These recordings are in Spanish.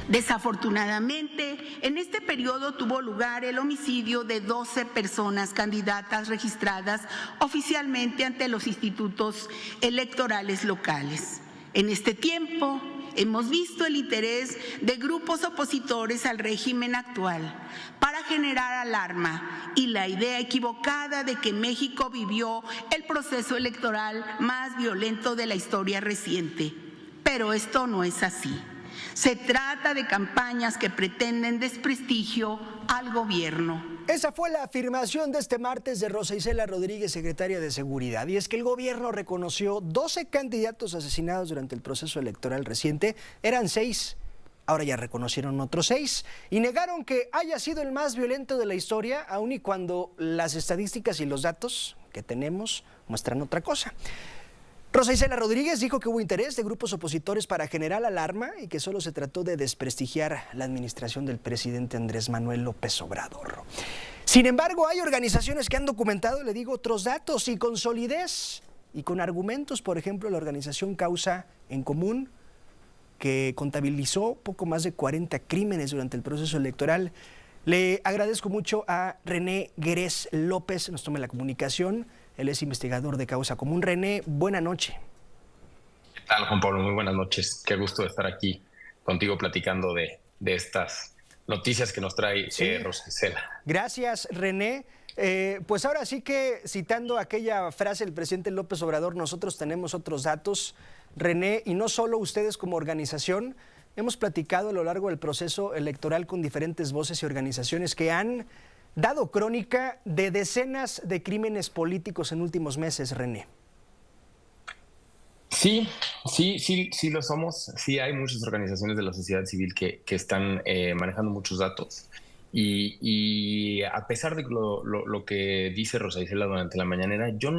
Desafortunadamente, en este periodo tuvo lugar el homicidio de 12 personas candidatas registradas oficialmente ante los institutos electorales locales. En este tiempo, hemos visto el interés de grupos opositores al régimen actual para generar alarma y la idea equivocada de que México vivió el proceso electoral más violento de la historia reciente. Pero esto no es así. Se trata de campañas que pretenden desprestigio al gobierno. Esa fue la afirmación de este martes de Rosa Isela Rodríguez, secretaria de Seguridad. Y es que el gobierno reconoció 12 candidatos asesinados durante el proceso electoral reciente. Eran 6. Ahora ya reconocieron otros 6 y negaron que haya sido el más violento de la historia, aun y cuando las estadísticas y los datos que tenemos muestran otra cosa. Rosa Isela Rodríguez dijo que hubo interés de grupos opositores para generar alarma y que solo se trató de desprestigiar la administración del presidente Andrés Manuel López Obrador. Sin embargo, hay organizaciones que han documentado, le digo, otros datos y con solidez y con argumentos. Por ejemplo, la organización Causa en Común, que contabilizó poco más de 40 crímenes durante el proceso electoral. Le agradezco mucho a René Guerés López, nos toma la comunicación. Él es investigador de Causa Común. René, buena noche. ¿Qué tal, Juan Pablo? Muy buenas noches. Qué gusto estar aquí contigo platicando de estas noticias que nos trae Rosa Isela. Gracias, René. Pues ahora sí que, citando aquella frase del presidente López Obrador, nosotros tenemos otros datos, René, y no solo ustedes como organización. Hemos platicado a lo largo del proceso electoral con diferentes voces y organizaciones que han dado crónica de decenas de crímenes políticos en últimos meses, René. Sí lo somos. Sí hay muchas organizaciones de la sociedad civil que están manejando muchos datos. Y a pesar de lo que dice Rosa Isela durante la mañanera, yo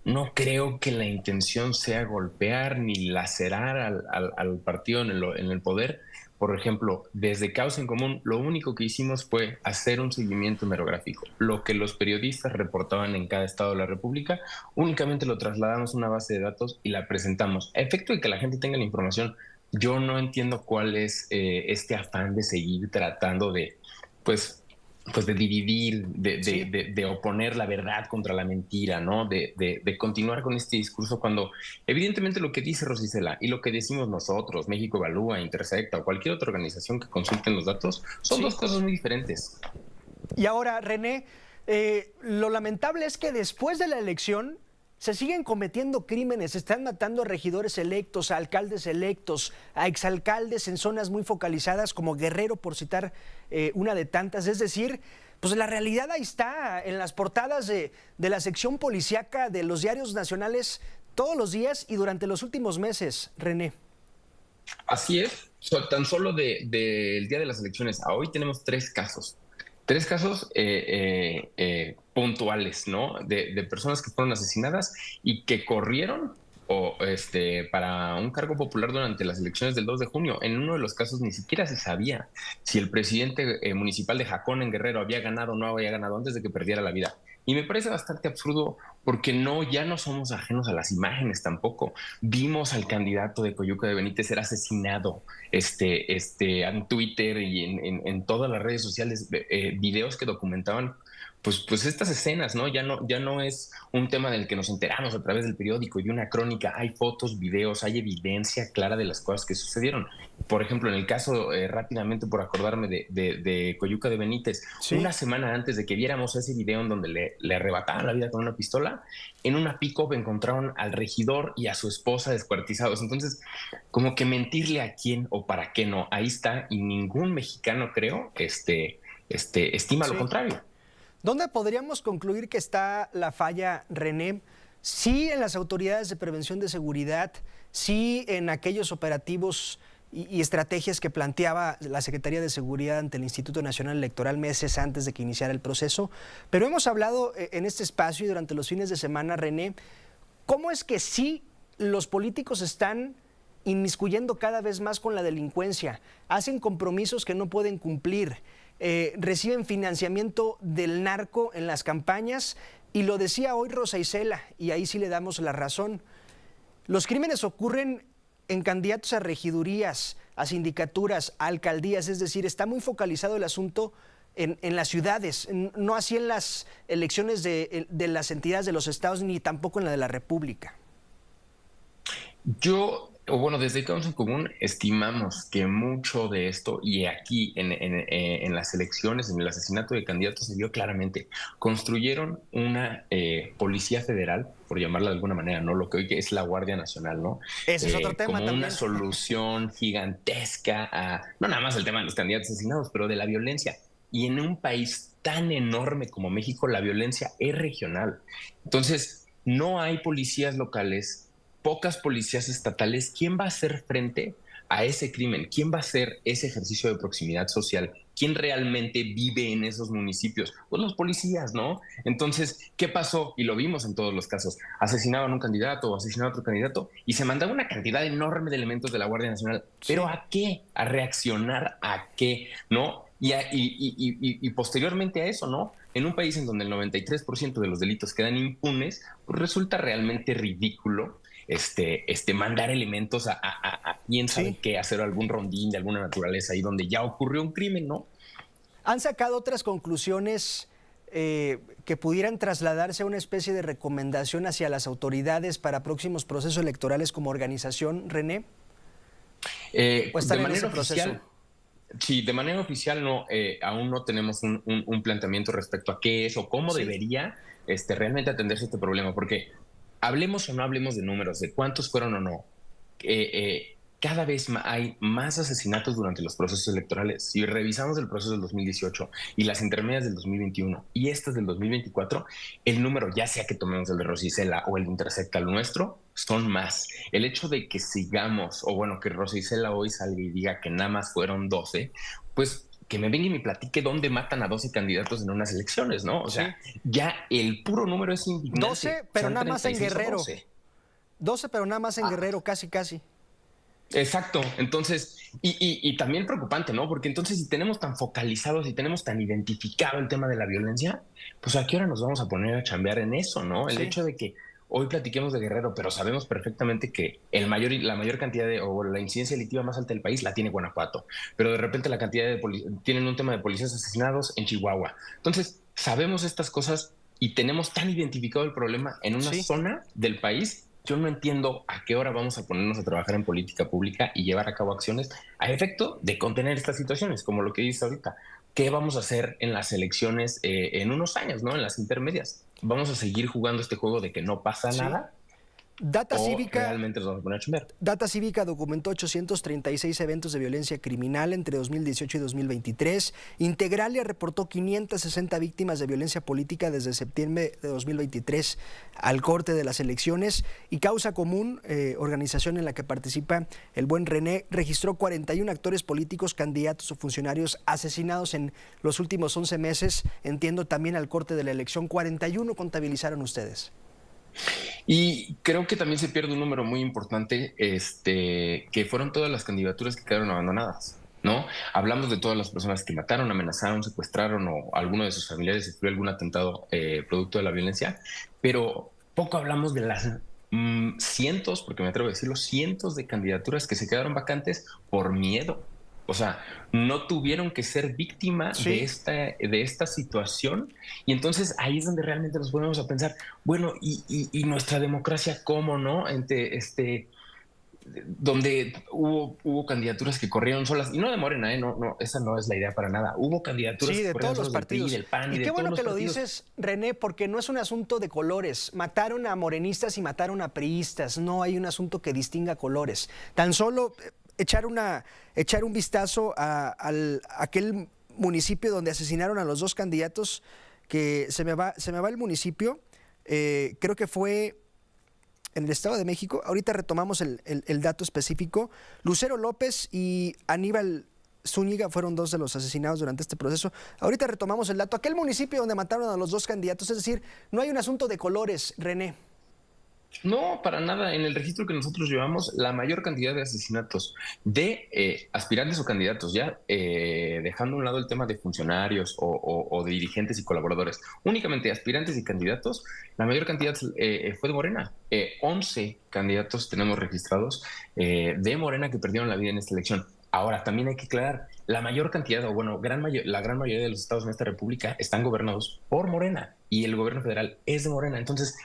no creo que la intención sea golpear ni lacerar al partido en el poder. Por ejemplo, desde Causa en Común, lo único que hicimos fue hacer un seguimiento hemerográfico. Lo que los periodistas reportaban en cada estado de la República, únicamente lo trasladamos a una base de datos y la presentamos. A efecto de que la gente tenga la información, yo no entiendo cuál es este afán de seguir tratando de de dividir, de oponer la verdad contra la mentira, ¿no? De continuar con este discurso cuando evidentemente lo que dice Rosa Isela y lo que decimos nosotros, México Evalúa, Intersecta o cualquier otra organización que consulten los datos, son dos cosas muy diferentes. Y ahora, René, lo lamentable es que después de la elección se siguen cometiendo crímenes, se están matando a regidores electos, a alcaldes electos, a exalcaldes en zonas muy focalizadas como Guerrero, por citar una de tantas. Es decir, pues la realidad ahí está, en las portadas de la sección policíaca de los diarios nacionales todos los días y durante los últimos meses, René. Así es, tan solo del día de las elecciones a hoy tenemos 3 casos. 3 casos puntuales, ¿no? De personas que fueron asesinadas y que corrieron para un cargo popular durante las elecciones del 2 de junio. En uno de los casos ni siquiera se sabía si el presidente municipal de Jacón en Guerrero había ganado o no había ganado antes de que perdiera la vida. Y me parece bastante absurdo porque ya no somos ajenos a las imágenes tampoco. Vimos al candidato de Coyuca de Benítez ser asesinado en Twitter y en todas las redes sociales, videos que documentaban pues estas escenas, ¿no? Ya no es un tema del que nos enteramos a través del periódico y de una crónica. Hay fotos, videos, hay evidencia clara de las cosas que sucedieron. Por ejemplo, en el caso, rápidamente por acordarme de Coyuca de Benítez, una semana antes de que viéramos ese video en donde le arrebataban la vida con una pistola, en una pick-up encontraron al regidor y a su esposa descuartizados. Entonces, como que mentirle a quién o para qué no, ahí está, y ningún mexicano, creo, estima lo contrario. ¿Dónde podríamos concluir que está la falla, René? Sí en las autoridades de prevención de seguridad, sí en aquellos operativos y estrategias que planteaba la Secretaría de Seguridad ante el Instituto Nacional Electoral meses antes de que iniciara el proceso. Pero hemos hablado en este espacio y durante los fines de semana, René, ¿cómo es que sí los políticos están inmiscuyendo cada vez más con la delincuencia? Hacen compromisos que no pueden cumplir. Reciben financiamiento del narco en las campañas y lo decía hoy Rosa Isela y ahí sí le damos la razón. Los crímenes ocurren en candidatos a regidurías, a sindicaturas, a alcaldías, es decir, está muy focalizado el asunto en las ciudades, no así en las elecciones de las entidades de los estados ni tampoco en la de la República. Desde Causa en Común estimamos que mucho de esto, y aquí en las elecciones, en el asesinato de candidatos se vio claramente, construyeron una policía federal, por llamarla de alguna manera, ¿no? Lo que hoy es la Guardia Nacional, ¿no? Ese es otro tema como también. una solución gigantesca a, no nada más el tema de los candidatos asesinados, pero de la violencia. Y en un país tan enorme como México, la violencia es regional. Entonces, no hay policías locales, pocas policías estatales. ¿Quién va a hacer frente a ese crimen? ¿Quién va a hacer ese ejercicio de proximidad social? ¿Quién realmente vive en esos municipios? Pues los policías, ¿no? Entonces, ¿qué pasó? Y lo vimos en todos los casos. Asesinaban a un candidato o asesinaban a otro candidato y se mandaba una cantidad enorme de elementos de la Guardia Nacional. ¿Pero Sí. a qué? ¿A reaccionar a qué? ¿No? Y posteriormente a eso, ¿no? En un país en donde el 93% de los delitos quedan impunes, pues resulta realmente ridículo mandar elementos a quién sabe Sí. qué, hacer algún rondín de alguna naturaleza ahí donde ya ocurrió un crimen, ¿no? ¿Han sacado otras conclusiones que pudieran trasladarse a una especie de recomendación hacia las autoridades para próximos procesos electorales como organización, René? ¿O están en ese proceso? Sí, de manera oficial no, aún no tenemos un planteamiento respecto a qué es o cómo Sí. debería realmente atenderse este problema, porque hablemos o no hablemos de números, de cuántos fueron o no, cada vez hay más asesinatos durante los procesos electorales. Si revisamos el proceso del 2018 y las intermedias del 2021 y estas del 2024, el número, ya sea que tomemos el de Rosa Isela o el de Intersecta el nuestro, son más. El hecho de que sigamos, o bueno, que Rosa Isela hoy salga y diga que nada más fueron 12, pues que me venga y me platique dónde matan a 12 candidatos en unas elecciones, ¿no? O sea, ya el puro número es indignante. 12, pero Son nada más en 36 o Guerrero. 12. 12, pero nada más en Guerrero, casi. Exacto, entonces, y también preocupante, ¿no? Porque entonces si tenemos tan focalizados y tenemos tan identificado el tema de la violencia, pues ¿a qué hora nos vamos a poner a chambear en eso, no? El Sí. hecho de que hoy platiquemos de Guerrero, pero sabemos perfectamente que la mayor cantidad o la incidencia delictiva más alta del país la tiene Guanajuato, pero de repente la cantidad tienen un tema de policías asesinados en Chihuahua. Entonces, sabemos estas cosas y tenemos tan identificado el problema en una Sí. zona del país. Yo no entiendo a qué hora vamos a ponernos a trabajar en política pública y llevar a cabo acciones a efecto de contener estas situaciones, como lo que dice ahorita. ¿Qué vamos a hacer en las elecciones en unos años, ¿no? En las intermedias. ¿Vamos a seguir jugando este juego de que no pasa Sí. nada? Data ¿O Cívica. realmente nos vamos a poner a chambear? Data Cívica documentó 836 eventos de violencia criminal entre 2018 y 2023. Integralia reportó 560 víctimas de violencia política desde septiembre de 2023 al corte de las elecciones. Y Causa Común, organización en la que participa el buen René, registró 41 actores políticos, candidatos o funcionarios asesinados en los últimos 11 meses. Entiendo también al corte de la elección, 41 contabilizaron ustedes. Y creo que también se pierde un número muy importante, que fueron todas las candidaturas que quedaron abandonadas, ¿no? Hablamos de todas las personas que mataron, amenazaron, secuestraron o alguno de sus familiares sufrió algún atentado producto de la violencia, pero poco hablamos de las cientos, porque me atrevo a decirlo, cientos de candidaturas que se quedaron vacantes por miedo. O sea, no tuvieron que ser víctima Sí. de esta situación. Y entonces ahí es donde realmente nos ponemos a pensar, bueno, y nuestra democracia, ¿cómo no? Donde hubo candidaturas que corrieron solas, y no de Morena, no, esa no es la idea para nada. Hubo candidaturas Sí, que de corrieron todos los solas del PRI, partidos. del PAN y Y de qué todos bueno los que lo partidos. dices, René, porque no es un asunto de colores. Mataron a morenistas y mataron a priistas. No hay un asunto que distinga colores. Tan solo echar un vistazo a aquel municipio donde asesinaron a los dos candidatos, que se me va el municipio, creo que fue en el Estado de México. Ahorita retomamos el dato específico. Lucero López y Aníbal Zúñiga fueron dos de los asesinados durante este proceso. Ahorita retomamos el dato. Aquel municipio donde mataron a los dos candidatos, es decir, no hay un asunto de colores, René. No, para nada. En el registro que nosotros llevamos, la mayor cantidad de asesinatos de aspirantes o candidatos, ya dejando a un lado el tema de funcionarios o de dirigentes y colaboradores, únicamente aspirantes y candidatos, la mayor cantidad fue de Morena. 11 candidatos tenemos registrados de Morena que perdieron la vida en esta elección. Ahora, también hay que aclarar, la mayor cantidad, o bueno, la gran mayoría de los estados en esta república están gobernados por Morena y el gobierno federal es de Morena. Entonces,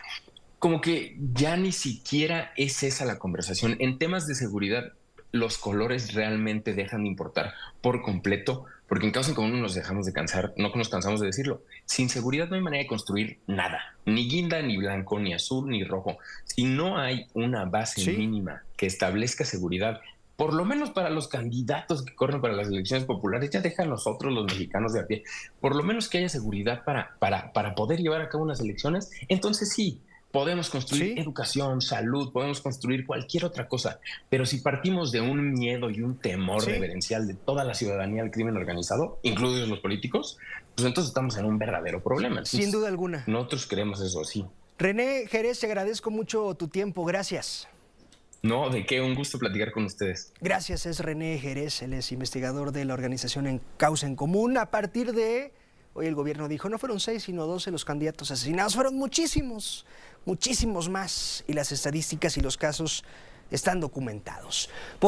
como que ya ni siquiera es esa la conversación. En temas de seguridad, los colores realmente dejan de importar por completo, porque en caso en común nos dejamos de cansar, no nos cansamos de decirlo. Sin seguridad no hay manera de construir nada, ni guinda, ni blanco, ni azul, ni rojo. Si no hay una base Sí. mínima que establezca seguridad, por lo menos para los candidatos que corren para las elecciones populares, ya deja a nosotros los mexicanos de a pie, por lo menos que haya seguridad para poder llevar a cabo unas elecciones, entonces sí, podemos construir Sí. educación, salud, podemos construir cualquier otra cosa, pero si partimos de un miedo y un temor Sí. reverencial de toda la ciudadanía al crimen organizado, incluidos los políticos, pues entonces estamos en un verdadero problema. Entonces, Sin duda alguna. nosotros creemos eso, sí. René Jerez, te agradezco mucho tu tiempo. Gracias. No, de qué, un gusto platicar con ustedes. Gracias, es René Jerez, él es investigador de la organización En Causa en Común. A partir de hoy el gobierno dijo, no fueron 6, sino 12 los candidatos asesinados, fueron muchísimos, muchísimos más. Y las estadísticas y los casos están documentados.